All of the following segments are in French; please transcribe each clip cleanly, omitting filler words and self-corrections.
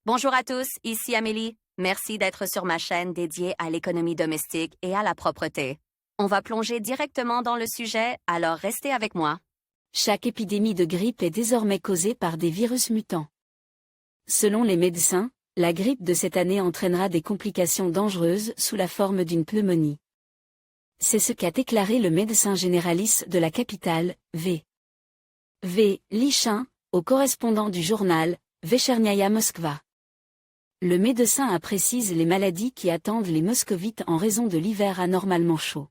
Bonjour à tous, ici Amélie. Merci d'être sur ma chaîne dédiée à l'économie domestique et à la propreté. On va plonger directement dans le sujet, alors restez avec moi. Chaque épidémie de grippe est désormais causée par des virus mutants. Selon les médecins, la grippe de cette année entraînera des complications dangereuses sous la forme d'une pneumonie. C'est ce qu'a déclaré le médecin généraliste de la capitale, V. Lichin, au correspondant du journal, Vechernaya Moskva. Le médecin précise les maladies qui attendent les moscovites en raison de l'hiver anormalement chaud.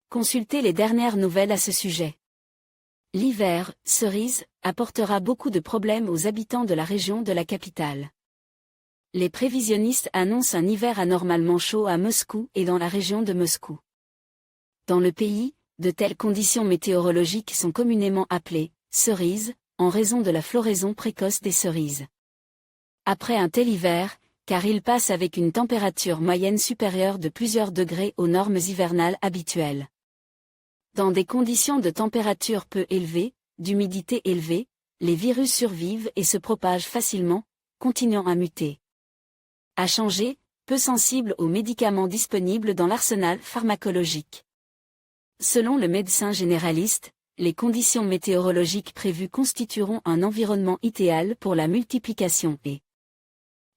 Consultez les dernières nouvelles à ce sujet. L'hiver, cerise, apportera beaucoup de problèmes aux habitants de la région de la capitale. Les prévisionnistes annoncent un hiver anormalement chaud à Moscou et dans la région de Moscou. Dans le pays, de telles conditions météorologiques sont communément appelées cerises, en raison de la floraison précoce des cerises. Après un tel hiver, car il passe avec une température moyenne supérieure de plusieurs degrés aux normes hivernales habituelles. Dans des conditions de température peu élevées, d'humidité élevée, les virus survivent et se propagent facilement, continuant à muter. À changer, peu sensible aux médicaments disponibles dans l'arsenal pharmacologique. Selon le médecin généraliste, les conditions météorologiques prévues constitueront un environnement idéal pour la multiplication et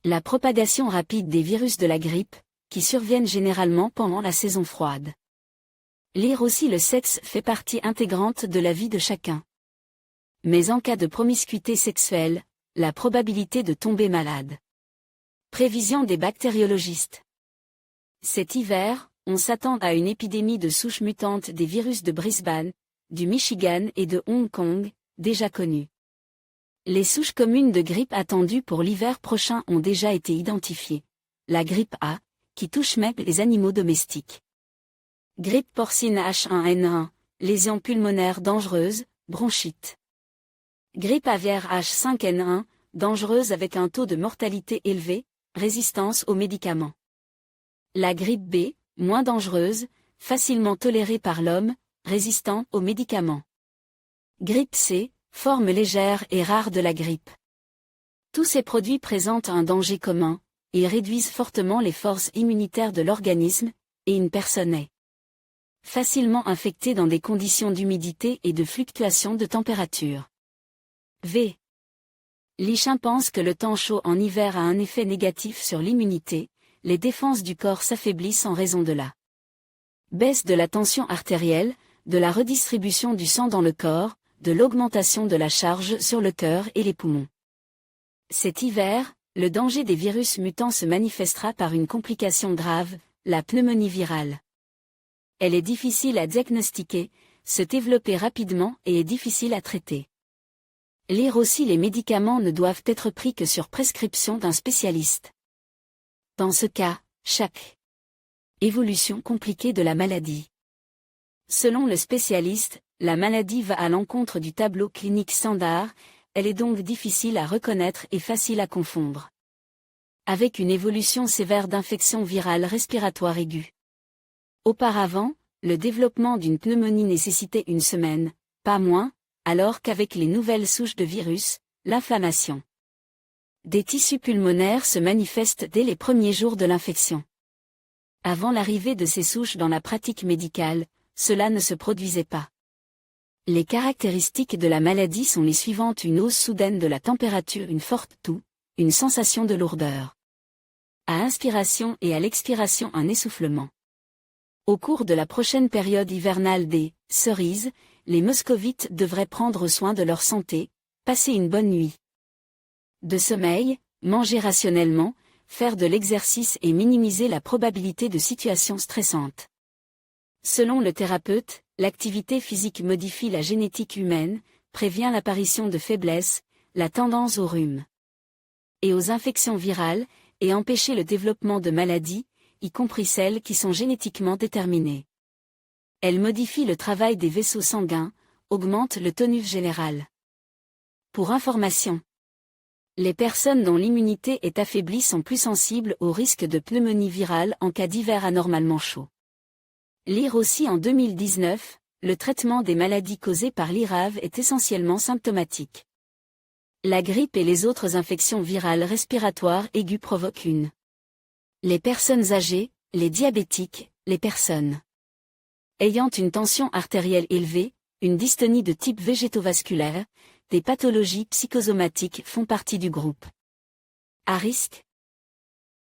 la propagation rapide des virus de la grippe, qui surviennent généralement pendant la saison froide. Lire aussi le sexe fait partie intégrante de la vie de chacun. Mais en cas de promiscuité sexuelle, la probabilité de tomber malade. Prévision des bactériologistes. Cet hiver, on s'attend à une épidémie de souches mutantes des virus de Brisbane, du Michigan et de Hong Kong, déjà connues. Les souches communes de grippe attendues pour l'hiver prochain ont déjà été identifiées. La grippe A, qui touche même les animaux domestiques. Grippe porcine H1N1, lésions pulmonaires dangereuses, bronchite. Grippe aviaire H5N1, dangereuse avec un taux de mortalité élevé, résistance aux médicaments. La grippe B, moins dangereuse, facilement tolérée par l'homme, résistant aux médicaments. Grippe C, forme légère et rare de la grippe. Tous ces produits présentent un danger commun, et réduisent fortement les forces immunitaires de l'organisme, et une personne est facilement infectée dans des conditions d'humidité et de fluctuations de température. Lichin pense que le temps chaud en hiver a un effet négatif sur l'immunité, les défenses du corps s'affaiblissent en raison de la baisse de la tension artérielle, de la redistribution du sang dans le corps, de l'augmentation de la charge sur le cœur et les poumons. Cet hiver, le danger des virus mutants se manifestera par une complication grave, la pneumonie virale. Elle est difficile à diagnostiquer, se développer rapidement et est difficile à traiter. Lire aussi les médicaments ne doivent être pris que sur prescription d'un spécialiste. Dans ce cas, chaque évolution compliquée de la maladie. Selon le spécialiste, la maladie va à l'encontre du tableau clinique standard, elle est donc difficile à reconnaître et facile à confondre avec une évolution sévère d'infection virale respiratoire aiguë. Auparavant, le développement d'une pneumonie nécessitait une semaine, pas moins, alors qu'avec les nouvelles souches de virus, l'inflammation des tissus pulmonaires se manifeste dès les premiers jours de l'infection. Avant l'arrivée de ces souches dans la pratique médicale, cela ne se produisait pas. Les caractéristiques de la maladie sont les suivantes: une hausse soudaine de la température, une forte toux, une sensation de lourdeur. À inspiration et à l'expiration un essoufflement. Au cours de la prochaine période hivernale des cerises, les moscovites devraient prendre soin de leur santé, passer une bonne nuit de sommeil, manger rationnellement, faire de l'exercice et minimiser la probabilité de situations stressantes. Selon le thérapeute, l'activité physique modifie la génétique humaine, prévient l'apparition de faiblesse, la tendance au rhume et aux infections virales, et empêcher le développement de maladies, y compris celles qui sont génétiquement déterminées. Elle modifie le travail des vaisseaux sanguins, augmente le tonus général. Pour information, les personnes dont l'immunité est affaiblie sont plus sensibles au risque de pneumonie virale en cas d'hiver anormalement chaud. Lire aussi en 2019, le traitement des maladies causées par l'IRAV est essentiellement symptomatique. La grippe et les autres infections virales respiratoires aiguës provoquent les personnes âgées, les diabétiques, les personnes ayant une tension artérielle élevée, une dystonie de type végétovasculaire, des pathologies psychosomatiques font partie du groupe à risque,